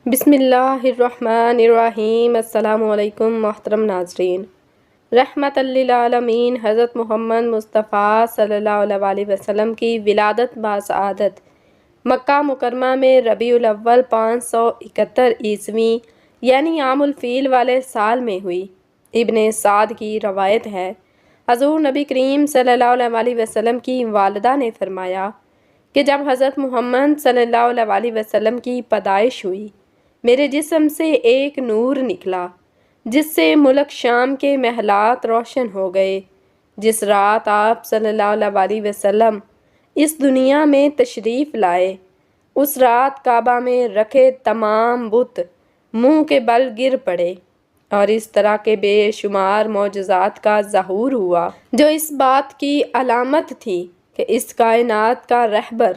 بسم اللہ الرحمن الرحیم۔ السلام علیکم محترم ناظرین۔ رحمت للعالمین حضرت محمد مصطفیٰ صلی اللہ علیہ وسلم کی ولادت باسعادت مکہ مکرمہ میں ربیع الاول 571 عیسوی یعنی عام الفیل والے سال میں ہوئی۔ ابن سعد کی روایت ہے، حضور نبی کریم صلی اللہ علیہ وسلم کی والدہ نے فرمایا کہ جب حضرت محمد صلی اللہ علیہ وسلم کی پیدائش ہوئی، میرے جسم سے ایک نور نکلا جس سے ملک شام کے محلات روشن ہو گئے۔ جس رات آپ صلی اللہ علیہ وسلم اس دنیا میں تشریف لائے، اس رات کعبہ میں رکھے تمام بت منہ کے بل گر پڑے، اور اس طرح کے بے شمار معجزات کا ظہور ہوا جو اس بات کی علامت تھی کہ اس کائنات کا رہبر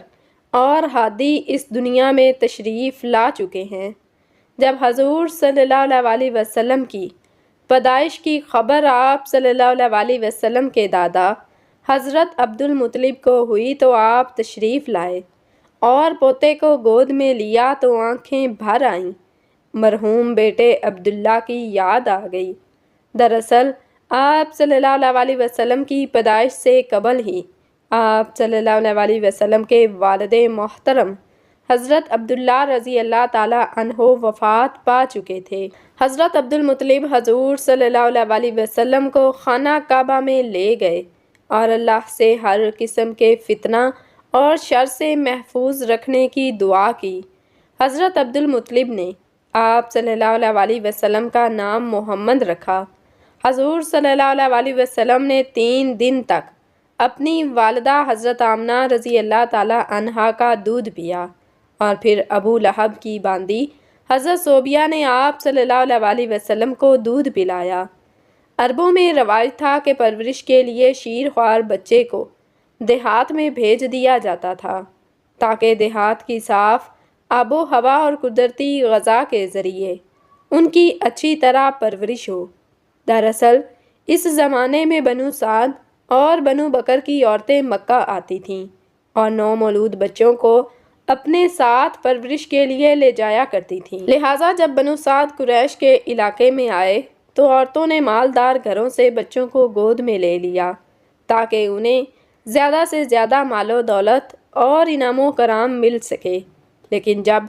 اور ہادی اس دنیا میں تشریف لا چکے ہیں۔ جب حضور صلی اللہ علیہ وسلم کی پیدائش کی خبر آپ صلی اللہ علیہ وسلم کے دادا حضرت عبد المطلب کو ہوئی تو آپ تشریف لائے اور پوتے کو گود میں لیا تو آنکھیں بھر آئیں۔ مرحوم بیٹے عبداللہ کی یاد آ گئی۔ دراصل آپ صلی اللہ علیہ وسلم کی پیدائش سے قبل ہی آپ صلی اللہ علیہ وسلم کے والد محترم حضرت عبداللہ رضی اللہ تعالیٰ عنہ وفات پا چکے تھے۔ حضرت عبد المطلب حضور صلی اللہ علیہ وسلم کو خانہ کعبہ میں لے گئے اور اللہ سے ہر قسم کے فتنہ اور شر سے محفوظ رکھنے کی دعا کی۔ حضرت عبد المطلب نے آپ صلی اللہ علیہ وسلم کا نام محمد رکھا۔ حضور صلی اللہ علیہ وسلم نے 3 دن تک اپنی والدہ حضرت آمنہ رضی اللہ تعالیٰ عنہا کا دودھ پیا، اور پھر ابو لہب کی باندی حضرت صوبیہ نے آپ صلی اللہ علیہ وسلم کو دودھ پلایا۔ عربوں میں رواج تھا کہ پرورش کے لیے شیر خوار بچے کو دیہات میں بھیج دیا جاتا تھا تاکہ دیہات کی صاف آب و ہوا اور قدرتی غذا کے ذریعے ان کی اچھی طرح پرورش ہو۔ دراصل اس زمانے میں بنو سعد اور بنو بکر کی عورتیں مکہ آتی تھیں اور نومولود بچوں کو اپنے ساتھ پرورش کے لیے لے جایا کرتی تھیں۔ لہٰذا جب بنو سعد قریش کے علاقے میں آئے تو عورتوں نے مالدار گھروں سے بچوں کو گود میں لے لیا تاکہ انہیں زیادہ سے زیادہ مال و دولت اور انعام و کرام مل سکے۔ لیکن جب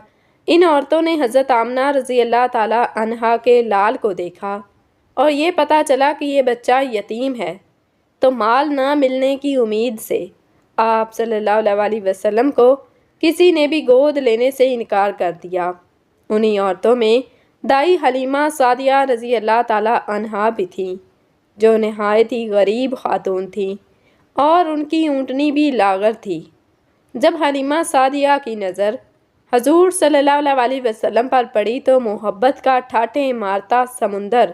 ان عورتوں نے حضرت آمنہ رضی اللہ تعالیٰ عنہا کے لال کو دیکھا اور یہ پتہ چلا کہ یہ بچہ یتیم ہے، تو مال نہ ملنے کی امید سے آپ صلی اللہ علیہ وسلم کو کسی نے بھی گود لینے سے انکار کر دیا۔ انہی عورتوں میں دائی حلیمہ سعدیہ رضی اللہ تعالیٰ عنہا بھی تھیں، جو نہایت ہی غریب خاتون تھیں اور ان کی اونٹنی بھی لاغر تھی۔ جب حلیمہ سعدیہ کی نظر حضور صلی اللہ علیہ وسلم پر پڑی تو محبت کا ٹھاٹھیں مارتا سمندر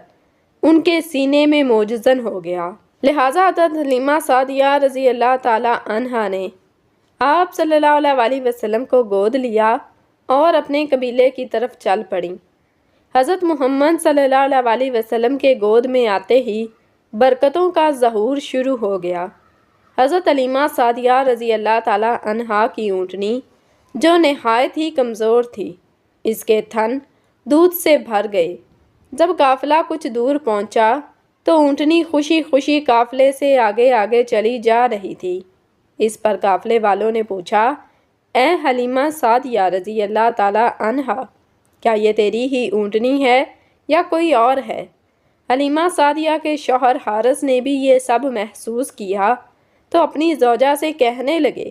ان کے سینے میں موجزن ہو گیا۔ لہٰذا حضرت حلیمہ سعدیہ رضی اللہ تعالیٰ عنہا نے آپ صلی اللہ علیہ وسلم کو گود لیا اور اپنے قبیلے کی طرف چل پڑیں۔ حضرت محمد صلی اللہ علیہ وسلم کے گود میں آتے ہی برکتوں کا ظہور شروع ہو گیا۔ حضرت حلیمہ سعدیہ رضی اللہ تعالیٰ عنہا کی اونٹنی جو نہایت ہی کمزور تھی، اس کے تھن دودھ سے بھر گئے۔ جب قافلہ کچھ دور پہنچا تو اونٹنی خوشی خوشی قافلے سے آگے آگے چلی جا رہی تھی۔ اس پر قافلے والوں نے پوچھا، اے حلیمہ سعدیہ رضی اللہ تعالیٰ عنہا، کیا یہ تیری ہی اونٹنی ہے یا کوئی اور ہے؟ حلیمہ سعدیہ کے شوہر حارث نے بھی یہ سب محسوس کیا تو اپنی زوجہ سے کہنے لگے،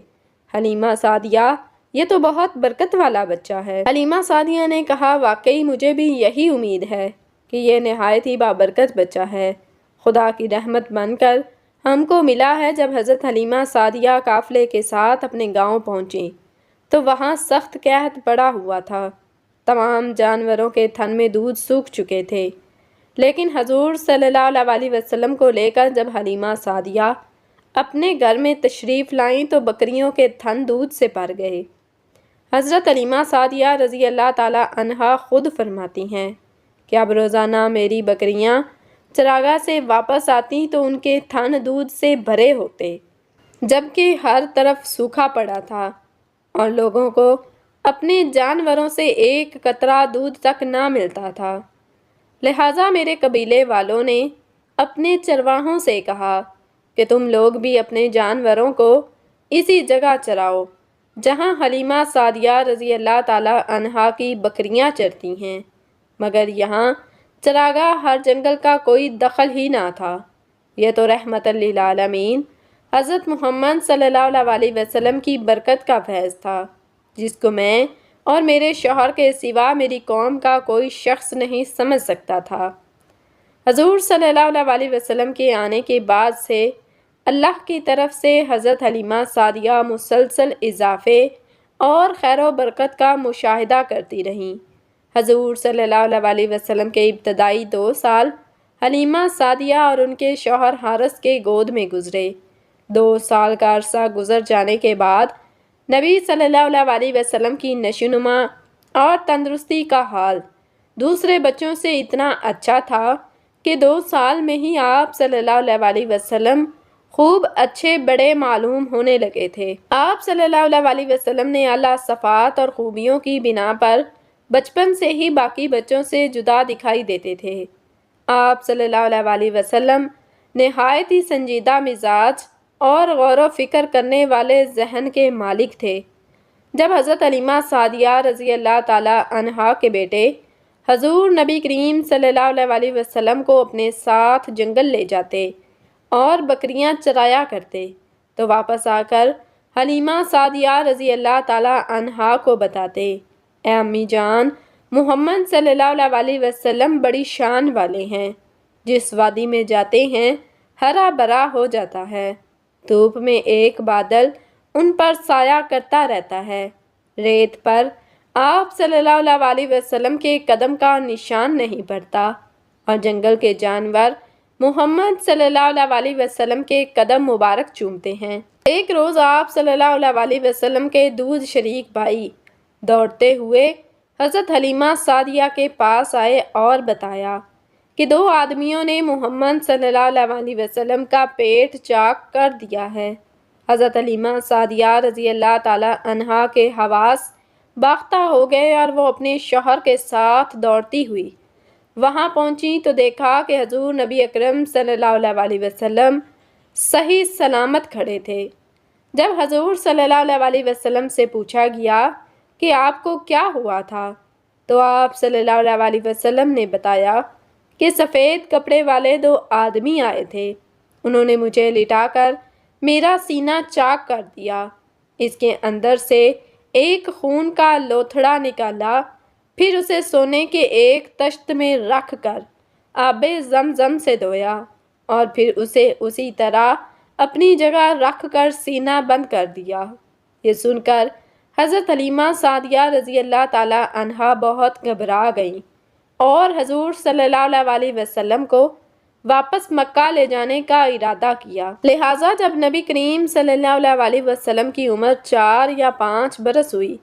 حلیمہ سعدیہ، یہ تو بہت برکت والا بچہ ہے۔ حلیمہ سعدیہ نے کہا، واقعی مجھے بھی یہی امید ہے کہ یہ نہایت ہی بابرکت بچہ ہے۔ خدا کی رحمت بن کر ہم کو ملا ہے۔ جب حضرت حلیمہ سعدیہ قافلے کے ساتھ اپنے گاؤں پہنچیں تو وہاں سخت قحط پڑا ہوا تھا۔ تمام جانوروں کے تھن میں دودھ سوکھ چکے تھے، لیکن حضور صلی اللہ علیہ وسلم کو لے کر جب حلیمہ سعدیہ اپنے گھر میں تشریف لائیں تو بکریوں کے تھن دودھ سے بھر گئے۔ حضرت حلیمہ سعدیہ رضی اللہ تعالیٰ عنہا خود فرماتی ہیں کہ اب روزانہ میری بکریاں چراگاہ سے واپس آتی تو ان کے تھن دودھ سے بھرے ہوتے، جبکہ ہر طرف سوکھا پڑا تھا اور لوگوں کو اپنے جانوروں سے ایک قطرہ دودھ تک نہ ملتا تھا۔ لہٰذا میرے قبیلے والوں نے اپنے چرواہوں سے کہا کہ تم لوگ بھی اپنے جانوروں کو اسی جگہ چراؤ جہاں حلیمہ سعدیہ رضی اللہ تعالیٰ عنہا کی بکریاں چرتی ہیں، مگر یہاں چراگاہ ہر جنگل کا کوئی دخل ہی نہ تھا۔ یہ تو رحمت للعالمین حضرت محمد صلی اللہ علیہ وسلم کی برکت کا فیض تھا، جس کو میں اور میرے شوہر کے سوا میری قوم کا کوئی شخص نہیں سمجھ سکتا تھا۔ حضور صلی اللہ علیہ وسلم کے آنے کے بعد سے اللہ کی طرف سے حضرت حلیمہ سعدیہ مسلسل اضافے اور خیر و برکت کا مشاہدہ کرتی رہیں۔ حضور صلی اللہ علیہ وسلم کے ابتدائی 2 سال حلیمہ سعدیہ اور ان کے شوہر حارث کے گود میں گزرے۔ 2 سال کا عرصہ گزر جانے کے بعد نبی صلی اللہ علیہ وسلم کی نشوونما اور تندرستی کا حال دوسرے بچوں سے اتنا اچھا تھا کہ 2 سال میں ہی آپ صلی اللہ علیہ وسلم خوب اچھے بڑے معلوم ہونے لگے تھے۔ آپ صلی اللہ علیہ وسلم نے اعلیٰ صفات اور خوبیوں کی بنا پر بچپن سے ہی باقی بچوں سے جدا دکھائی دیتے تھے۔ آپ صلی اللہ علیہ وسلم نہایت ہی سنجیدہ مزاج اور غور و فکر کرنے والے ذہن کے مالک تھے۔ جب حضرت حلیمہ سعدیہ رضی اللہ تعالیٰ عنہا کے بیٹے حضور نبی کریم صلی اللہ علیہ وسلم کو اپنے ساتھ جنگل لے جاتے اور بکریاں چرایا کرتے تو واپس آ کر حلیمہ سعدیہ رضی اللہ تعالیٰ عنہا کو بتاتے، اے امی جان، محمد صلی اللہ علیہ وسلم بڑی شان والے ہیں، جس وادی میں جاتے ہیں ہرا بھرا ہو جاتا ہے، دھوپ میں ایک بادل ان پر سایہ کرتا رہتا ہے، ریت پر آپ صلی اللہ علیہ وسلم کے قدم کا نشان نہیں پڑتا، اور جنگل کے جانور محمد صلی اللہ علیہ وسلم کے قدم مبارک چومتے ہیں۔ ایک روز آپ صلی اللہ علیہ وسلم کے دودھ شریک بھائی دوڑتے ہوئے حضرت حلیمہ سعدیہ کے پاس آئے اور بتایا کہ 2 آدمیوں نے محمد صلی اللہ علیہ وسلم کا پیٹ چاک کر دیا ہے۔ حضرت حلیمہ سعدیہ رضی اللہ تعالیٰ عنہا کے حواس باختہ ہو گئے اور وہ اپنے شوہر کے ساتھ دوڑتی ہوئی وہاں پہنچی تو دیکھا کہ حضور نبی اکرم صلی اللہ علیہ وسلم صحیح سلامت کھڑے تھے۔ جب حضور صلی اللہ علیہ وسلم سے پوچھا گیا کہ آپ کو کیا ہوا تھا تو آپ صلی اللہ علیہ وسلم نے بتایا کہ سفید کپڑے والے 2 آدمی آئے تھے، انہوں نے مجھے لٹا کر میرا سینہ چاک کر دیا، اس کے اندر سے ایک خون کا لوتھڑا نکالا، پھر اسے سونے کے ایک تشت میں رکھ کر آب زمزم سے دھویا اور پھر اسے اسی طرح اپنی جگہ رکھ کر سینہ بند کر دیا۔ یہ سن کر حضرت حلیمہ سعدیہ رضی اللہ تعالیٰ عنہا بہت گھبرا گئیں اور حضور صلی اللہ علیہ وسلم کو واپس مکہ لے جانے کا ارادہ کیا۔ لہٰذا جب نبی کریم صلی اللہ علیہ وسلم کی عمر 4 یا 5 برس ہوئی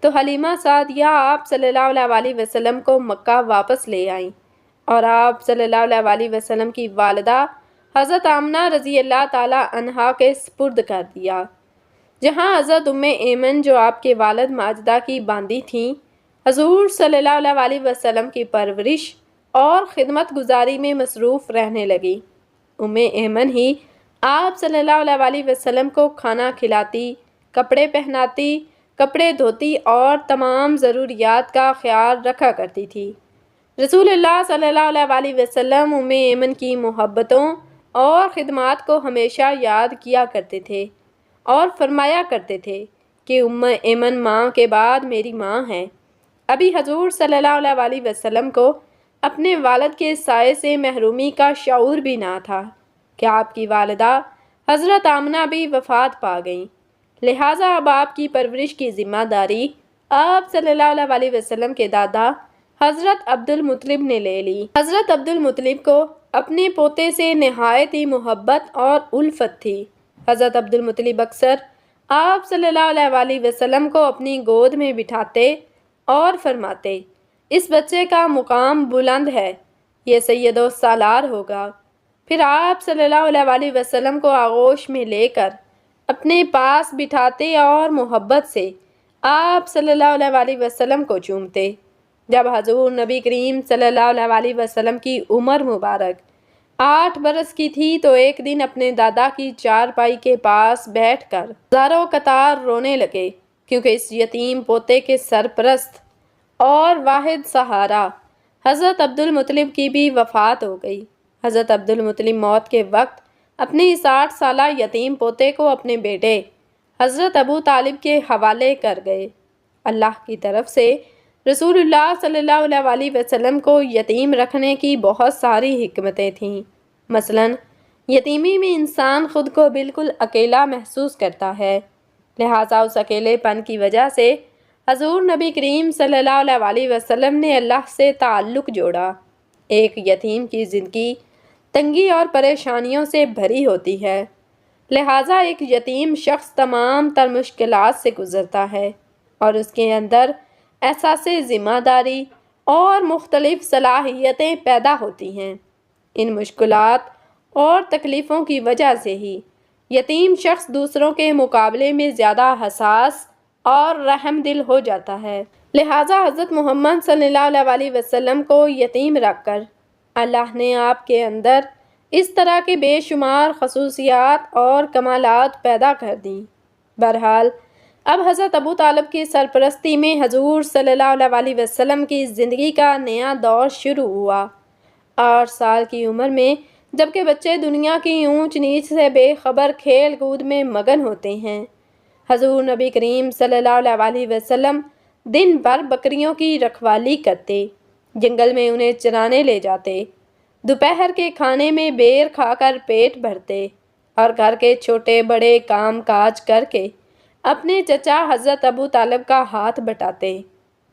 تو حلیمہ سعدیہ آپ صلی اللہ علیہ وسلم کو مکہ واپس لے آئیں اور آپ صلی اللہ علیہ وسلم کی والدہ حضرت آمنہ رضی اللہ تعالیٰ عنہا کے سپرد کر دیا، جہاں حضرت ایمن جو آپ کے والد ماجدہ کی باندی تھیں، حضور صلی اللہ علیہ وسلم کی پرورش اور خدمت گزاری میں مصروف رہنے لگی۔ ایمن ہی آپ صلی اللہ علیہ وسلم کو کھانا کھلاتی، کپڑے پہناتی، کپڑے دھوتی اور تمام ضروریات کا خیال رکھا کرتی تھی۔ رسول اللہ صلی اللہ علیہ وسلم ایمن کی محبتوں اور خدمات کو ہمیشہ یاد کیا کرتے تھے اور فرمایا کرتے تھے کہ ایمن ماں کے بعد میری ماں ہے۔ ابھی حضور صلی اللہ علیہ وسلم کو اپنے والد کے سائے سے محرومی کا شعور بھی نہ تھا کہ آپ کی والدہ حضرت آمنہ بھی وفات پا گئیں، لہٰذا اب آپ کی پرورش کی ذمہ داری آپ صلی اللہ علیہ وسلم کے دادا حضرت عبد المطلب نے لے لی۔ حضرت عبد المطلب کو اپنے پوتے سے نہایت ہی محبت اور الفت تھی۔ حضرت عبد المطلب اکثر آپ صلی اللہ علیہ وسلم کو اپنی گود میں بٹھاتے اور فرماتے، اس بچے کا مقام بلند ہے، یہ سید و سالار ہوگا۔ پھر آپ صلی اللہ علیہ وسلم کو آغوش میں لے کر اپنے پاس بٹھاتے اور محبت سے آپ صلی اللہ علیہ وسلم کو چومتے۔ جب حضور نبی کریم صلی اللہ علیہ وسلم کی عمر مبارک 8 برس کی تھی تو ایک دن اپنے دادا کی چارپائی کے پاس بیٹھ کر ہزاروں قطار رونے لگے، کیونکہ اس یتیم پوتے کے سرپرست اور واحد سہارا حضرت عبدالمطلب کی بھی وفات ہو گئی۔ حضرت عبدالمطلب موت کے وقت اپنے 60 سالہ یتیم پوتے کو اپنے بیٹے حضرت ابو طالب کے حوالے کر گئے۔ اللہ کی طرف سے رسول اللہ صلی اللہ علیہ وسلم کو یتیم رکھنے کی بہت ساری حکمتیں تھیں۔ مثلاً یتیمی میں انسان خود کو بالکل اکیلا محسوس کرتا ہے، لہٰذا اس اکیلے پن کی وجہ سے حضور نبی کریم صلی اللہ علیہ وسلم نے اللہ سے تعلق جوڑا۔ ایک یتیم کی زندگی تنگی اور پریشانیوں سے بھری ہوتی ہے، لہٰذا ایک یتیم شخص تمام تر مشکلات سے گزرتا ہے اور اس کے اندر احساس ذمہ داری اور مختلف صلاحیتیں پیدا ہوتی ہیں۔ ان مشکلات اور تکلیفوں کی وجہ سے ہی یتیم شخص دوسروں کے مقابلے میں زیادہ حساس اور رحم دل ہو جاتا ہے۔ لہٰذا حضرت محمد صلی اللہ علیہ وسلم کو یتیم رکھ کر اللہ نے آپ کے اندر اس طرح کے بے شمار خصوصیات اور کمالات پیدا کر دیں۔ بہرحال اب حضرت ابو طالب کی سرپرستی میں حضور صلی اللہ علیہ وسلم کی زندگی کا نیا دور شروع ہوا۔ 8 سال کی عمر میں جبکہ بچے دنیا کی اونچ نیچ سے بے خبر کھیل کود میں مگن ہوتے ہیں، حضور نبی کریم صلی اللہ علیہ وسلم دن بھر بکریوں کی رکھوالی کرتے، جنگل میں انہیں چرانے لے جاتے، دوپہر کے کھانے میں بیر کھا کر پیٹ بھرتے اور گھر کے چھوٹے بڑے کام کاج کر کے اپنے چچا حضرت ابو طالب کا ہاتھ بٹاتے۔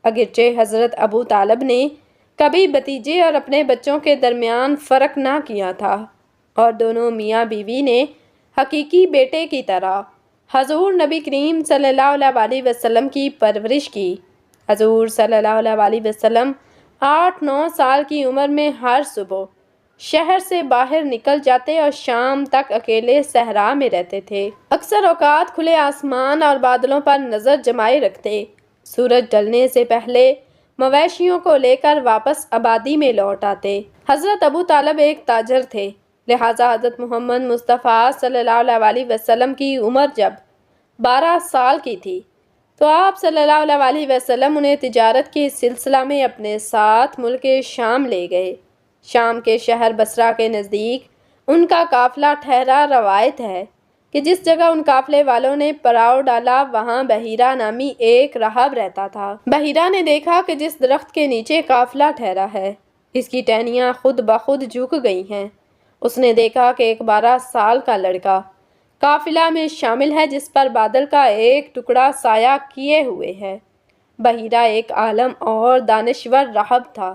اگرچہ حضرت ابو طالب نے کبھی بھتیجے اور اپنے بچوں کے درمیان فرق نہ کیا تھا اور دونوں میاں بیوی نے حقیقی بیٹے کی طرح حضور نبی کریم صلی اللہ علیہ وسلم کی پرورش کی۔ حضور صلی اللہ علیہ وسلم 8-9 سال کی عمر میں ہر صبح شہر سے باہر نکل جاتے اور شام تک اکیلے صحرا میں رہتے تھے۔ اکثر اوقات کھلے آسمان اور بادلوں پر نظر جمائے رکھتے، سورج ڈلنے سے پہلے مویشیوں کو لے کر واپس آبادی میں لوٹ آتے۔ حضرت ابو طالب ایک تاجر تھے، لہٰذا حضرت محمد مصطفیٰ صلی اللہ علیہ وسلم کی عمر جب 12 سال کی تھی تو آپ صلی اللہ علیہ وسلم انہیں تجارت کے سلسلہ میں اپنے ساتھ ملک شام لے گئے۔ شام کے شہر بصرہ کے نزدیک ان کا قافلہ ٹھہرا۔ روایت ہے کہ جس جگہ ان قافلے والوں نے پڑاؤ ڈالا وہاں بحیرہ نامی ایک راہب رہتا تھا۔ بحیرہ نے دیکھا کہ جس درخت کے نیچے قافلہ ٹھہرا ہے اس کی ٹہنیاں خود بخود جھک گئی ہیں۔ اس نے دیکھا کہ ایک 12 سال کا لڑکا قافلہ میں شامل ہے جس پر بادل کا ایک ٹکڑا سایہ کیے ہوئے ہے۔ بحیرہ ایک عالم اور دانشور راہب تھا۔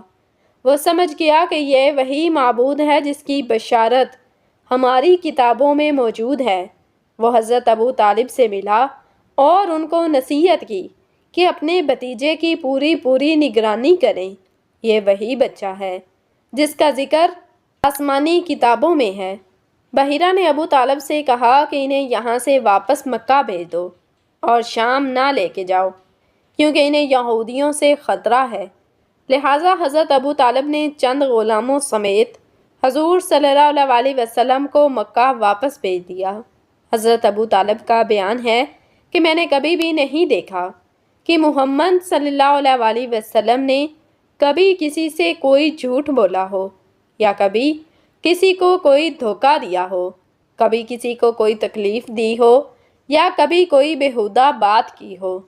وہ سمجھ گیا کہ یہ وہی معبود ہے جس کی بشارت ہماری کتابوں میں موجود ہے۔ وہ حضرت ابو طالب سے ملا اور ان کو نصیحت کی کہ اپنے بھتیجے کی پوری نگرانی کریں۔ یہ وہی بچہ ہے جس کا ذکر آسمانی کتابوں میں ہے۔ بحیرہ نے ابو طالب سے کہا کہ انہیں یہاں سے واپس مکہ بھیج دو اور شام نہ لے کے جاؤ، کیونکہ انہیں یہودیوں سے خطرہ ہے۔ لہٰذا حضرت ابو طالب نے چند غلاموں سمیت حضور صلی اللہ علیہ وسلم کو مکہ واپس بھیج دیا۔ حضرت ابو طالب کا بیان ہے کہ میں نے کبھی بھی نہیں دیکھا کہ محمد صلی اللہ علیہ وسلم نے کبھی کسی سے کوئی جھوٹ بولا ہو یا کبھی کسی کو کوئی دھوکہ دیا ہو، کبھی کسی کو کوئی تکلیف دی ہو یا کبھی کوئی بیہودہ بات کی ہو۔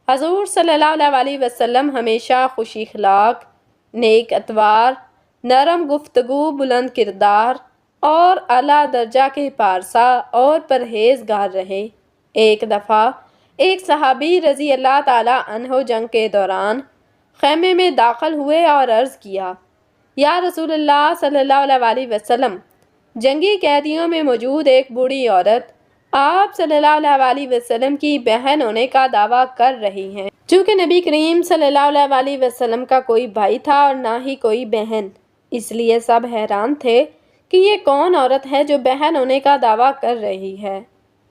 حضور صلی اللہ علیہ وسلم ہمیشہ خوش اخلاق، نیک اتوار، نرم گفتگو، بلند کردار اور اعلیٰ درجہ کے پارسا اور پرہیزگار رہے۔ ایک دفعہ ایک صحابی رضی اللہ تعالیٰ عنہ جنگ کے دوران خیمے میں داخل ہوئے اور عرض کیا، یا رسول اللہ صلی اللہ علیہ وسلم، جنگی قیدیوں میں موجود ایک بوڑھی عورت آپ صلی اللہ علیہ وسلم کی بہن ہونے کا دعویٰ کر رہی ہیں۔ چونکہ نبی کریم صلی اللہ علیہ وسلم کا کوئی بھائی تھا اور نہ ہی کوئی بہن، اس لیے سب حیران تھے کہ یہ کون عورت ہے جو بہن ہونے کا دعویٰ کر رہی ہے۔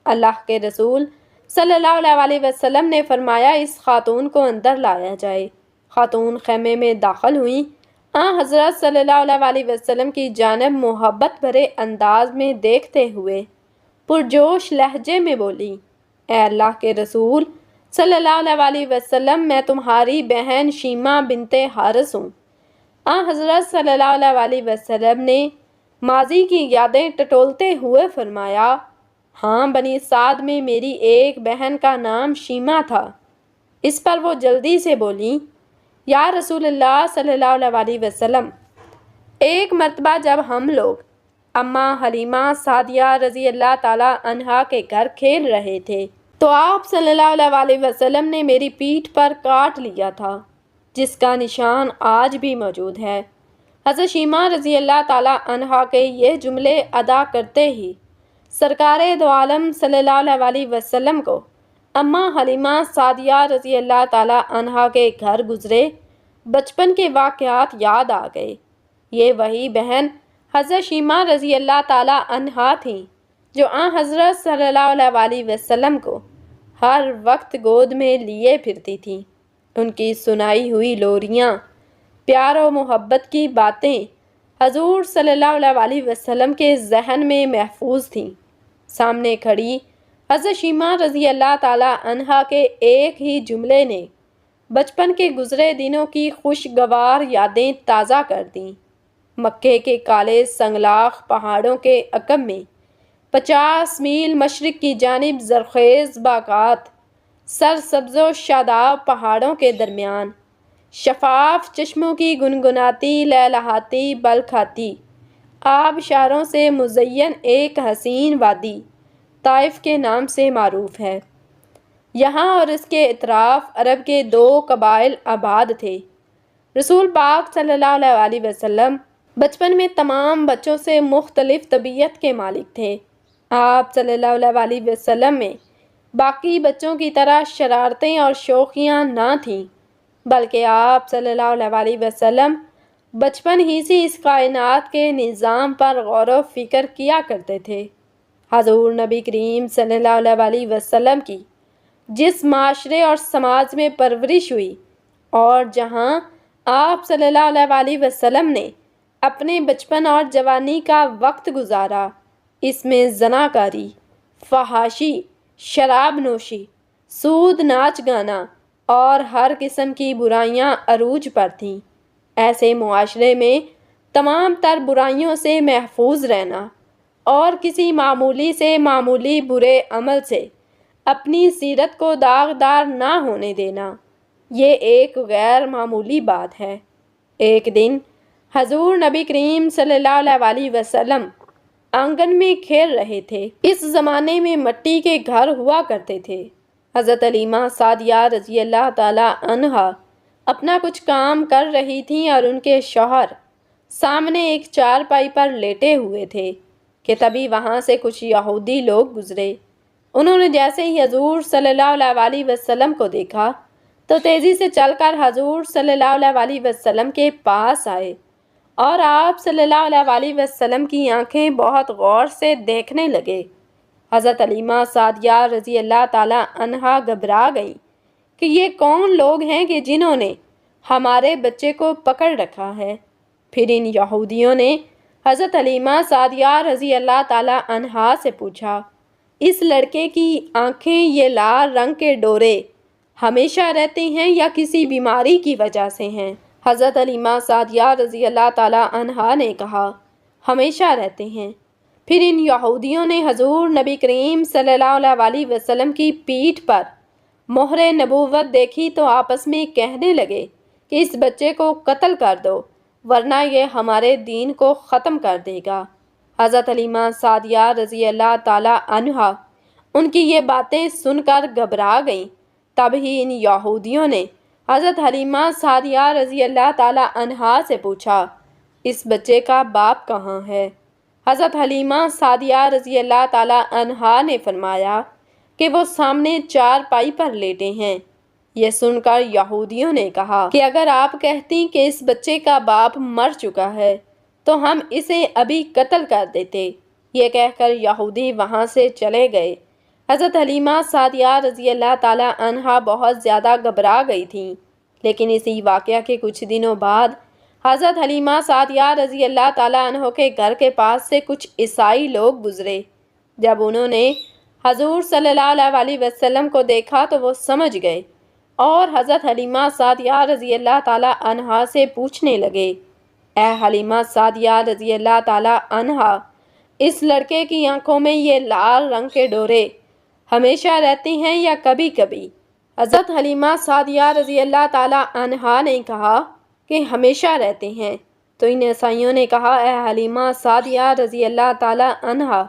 اللہ کے رسول صلی اللہ علیہ وسلم نے فرمایا اس خاتون کو اندر لایا جائے۔ خاتون خیمے میں داخل ہوئیں۔ حضرت صلی اللہ علیہ وسلم کی جانب محبت بھرے انداز میں دیکھتے ہوئے پرجوش لہجے میں بولی، اے اللہ کے رسول صلی اللہ علیہ وسلم، میں تمہاری بہن شیمہ بنت حارث ہوں۔ حضرت صلی اللہ علیہ وسلم نے ماضی کی یادیں ٹٹولتے ہوئے فرمایا، ہاں، بنی سعد میں میری ایک بہن کا نام شیمہ تھا۔ اس پر وہ جلدی سے بولی، یا رسول اللہ صلی اللہ علیہ وسلم، ایک مرتبہ جب ہم لوگ اماں حلیمہ سعدیہ رضی اللہ تعالیٰ عنہا کے گھر کھیل رہے تھے تو آپ صلی اللہ علیہ وسلم نے میری پیٹھ پر کاٹ لیا تھا، جس کا نشان آج بھی موجود ہے۔ حضرت شیمہ رضی اللہ تعالیٰ عنہا کے یہ جملے ادا کرتے ہی سرکار دو عالم صلی اللہ علیہ وسلم کو اماں حلیمہ سعدیہ رضی اللہ تعالیٰ عنہا کے گھر گزرے بچپن کے واقعات یاد آ گئے۔ یہ وہی بہن حضرت شیمہ رضی اللہ تعالیٰ عنہا تھیں جو حضرت صلی اللہ علیہ وسلم کو ہر وقت گود میں لیے پھرتی تھیں۔ ان کی سنائی ہوئی لوریاں، پیار و محبت کی باتیں حضور صلی اللہ علیہ وسلم کے ذہن میں محفوظ تھیں۔ سامنے کھڑی حضرت شیمہ رضی اللہ تعالیٰ عنہا کے ایک ہی جملے نے بچپن کے گزرے دنوں کی خوشگوار یادیں تازہ کر دیں۔ مکے کے کالے سنگلاخ پہاڑوں کے عقب میں 50 میل مشرق کی جانب زرخیز باغات، سرسبز و شاداب پہاڑوں کے درمیان شفاف چشموں کی گنگناتی لہلہاتی بل کھاتی آبشاروں سے مزین ایک حسین وادی طائف کے نام سے معروف ہے۔ یہاں اور اس کے اطراف عرب کے 2 قبائل آباد تھے۔ رسول پاک صلی اللہ علیہ وسلم بچپن میں تمام بچوں سے مختلف طبیعت کے مالک تھے۔ آپ صلی اللہ علیہ وسلم میں باقی بچوں کی طرح شرارتیں اور شوخیاں نہ تھیں، بلکہ آپ صلی اللہ علیہ وسلم بچپن ہی سے اس کائنات کے نظام پر غور و فکر کیا کرتے تھے۔ حضور نبی کریم صلی اللہ علیہ وسلم کی جس معاشرے اور سماج میں پرورش ہوئی اور جہاں آپ صلی اللہ علیہ وسلم نے اپنے بچپن اور جوانی کا وقت گزارا، اس میں زناکاری، فحاشی، شراب نوشی، سود، ناچ گانا اور ہر قسم کی برائیاں عروج پر تھیں۔ ایسے معاشرے میں تمام تر برائیوں سے محفوظ رہنا اور کسی معمولی سے معمولی برے عمل سے اپنی سیرت کو داغدار نہ ہونے دینا، یہ ایک غیر معمولی بات ہے۔ ایک دن حضور نبی کریم صلی اللہ علیہ وسلم آنگن میں کھیل رہے تھے۔ اس زمانے میں مٹی کے گھر ہوا کرتے تھے۔ حضرت حلیمہ سعدیہ رضی اللہ تعالیٰ عنہا اپنا کچھ کام کر رہی تھیں اور ان کے شوہر سامنے ایک چارپائی پر لیٹے ہوئے تھے کہ تبھی وہاں سے کچھ یہودی لوگ گزرے۔ انہوں نے جیسے ہی حضور صلی اللہ علیہ وسلم کو دیکھا تو تیزی سے چل کر حضور صلی اللہ علیہ وسلم کے پاس آئے اور آپ صلی اللہ علیہ وسلم کی آنکھیں بہت غور سے دیکھنے لگے۔ حضرت حلیمہ سعدیہ رضی اللہ تعالیٰ عنہا گھبرا گئیں کہ یہ کون لوگ ہیں کہ جنہوں نے ہمارے بچے کو پکڑ رکھا ہے۔ پھر ان یہودیوں نے حضرت حلیمہ سعدیہ رضی اللہ تعالیٰ عنہا سے پوچھا، اس لڑکے کی آنکھیں یہ لال رنگ کے ڈورے ہمیشہ رہتے ہیں یا کسی بیماری کی وجہ سے ہیں؟ حضرت حلیمہ سعدیہ رضی اللہ تعالیٰ عنہا نے کہا، ہمیشہ رہتے ہیں۔ پھر ان یہودیوں نے حضور نبی کریم صلی اللہ علیہ وسلم کی پیٹھ پر مہر نبوت دیکھی تو آپس میں کہنے لگے کہ اس بچے کو قتل کر دو ورنہ یہ ہمارے دین کو ختم کر دے گا۔ حضرت حلیمہ سعدیہ رضی اللہ تعالیٰ عنہا ان کی یہ باتیں سن کر گھبرا گئیں۔ تب ہی ان یہودیوں نے حضرت حلیمہ سعدیہ رضی اللہ تعالیٰ عنہا سے پوچھا، اس بچے کا باپ کہاں ہے؟ حضرت حلیمہ سعدیہ رضی اللہ تعالیٰ عنہا نے فرمایا کہ وہ سامنے چارپائی پر لیٹے ہیں۔ یہ سن کر یہودیوں نے کہا کہ اگر آپ کہتی کہ اس بچے کا باپ مر چکا ہے تو ہم اسے ابھی قتل کر دیتے۔ یہ کہہ کر یہودی وہاں سے چلے گئے۔ حضرت حلیمہ سعدیہ رضی اللہ تعالیٰ عنہا بہت زیادہ گھبرا گئی تھیں، لیکن اسی واقعہ کے کچھ دنوں بعد حضرت حلیمہ سعدیہ رضی اللہ تعالیٰ عنہ کے گھر کے پاس سے کچھ عیسائی لوگ گزرے۔ جب انہوں نے حضور صلی اللہ علیہ وسلم کو دیکھا تو وہ سمجھ گئے اور حضرت حلیمہ سعدیہ رضی اللہ تعالیٰ عنہا سے پوچھنے لگے، اے حلیمہ سعدیہ رضی اللہ تعالیٰ عنہا، اس لڑکے کی آنکھوں میں یہ لال رنگ کے ڈورے ہمیشہ رہتے ہیں یا کبھی کبھی؟ حضرت حلیمہ سعدیہ رضی اللہ تعالیٰ عنہا نے کہا کہ ہمیشہ رہتے ہیں۔ تو ان عیسائیوں نے کہا، اے حلیمہ سعدیہ رضی اللہ تعالیٰ عنہا،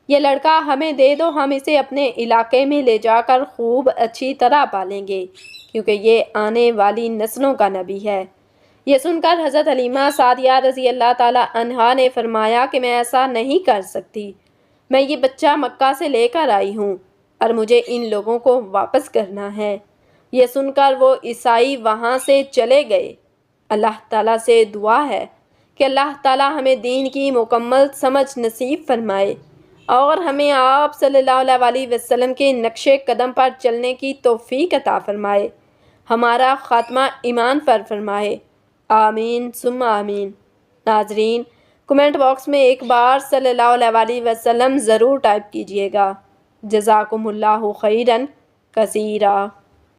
یہ لڑکا ہمیں دے دو، ہم اسے اپنے علاقے میں لے جا کر خوب اچھی طرح پالیں گے، کیونکہ یہ آنے والی نسلوں کا نبی ہے۔ یہ سن کر حضرت حلیمہ سعدیہ رضی اللہ تعالیٰ عنہا نے فرمایا کہ میں ایسا نہیں کر سکتی، میں یہ بچہ مکہ سے لے کر آئی ہوں اور مجھے ان لوگوں کو واپس کرنا ہے۔ یہ سن کر وہ عیسائی وہاں سے چلے گئے۔ اللہ تعالیٰ سے دعا ہے کہ اللہ تعالیٰ ہمیں دین کی مکمل سمجھ نصیب فرمائے اور ہمیں آپ صلی اللہ علیہ وسلم کے نقش قدم پر چلنے کی توفیق عطا فرمائے، ہمارا خاتمہ ایمان پر فرمائے، آمین ثم آمین۔ ناظرین، کمنٹ باکس میں ایک بار صلی اللہ علیہ وسلم ضرور ٹائپ کیجئے گا۔ جزاکم اللہ خیرا کثیرا۔